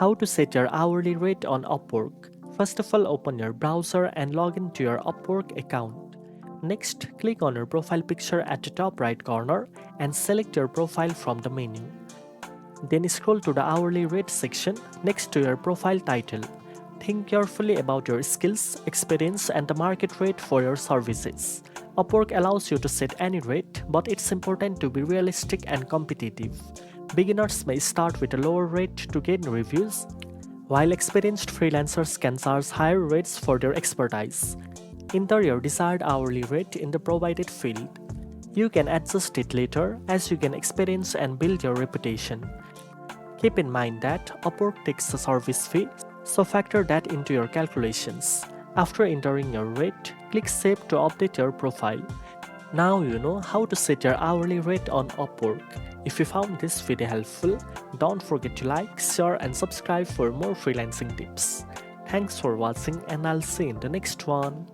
How to set your hourly rate on Upwork. First of all, open your browser and log into your Upwork account. Next, click on your profile picture at the top right corner and select your profile from the menu. Then scroll to the hourly rate section next to your profile title. Think carefully about your skills, experience, and the market rate for your services. Upwork allows you to set any rate, but it's important to be realistic and competitive. Beginners may start with a lower rate to gain reviews, while experienced freelancers can charge higher rates for their expertise. Enter your desired hourly rate in the provided field. You can adjust it later as you gain experience and build your reputation. Keep in mind that Upwork takes a service fee, so factor that into your calculations. After entering your rate, click Save to update your profile. Now you know how to set your hourly rate on Upwork. If you found this video helpful, don't forget to like, share and subscribe for more freelancing tips. Thanks for watching and I'll see you in the next one.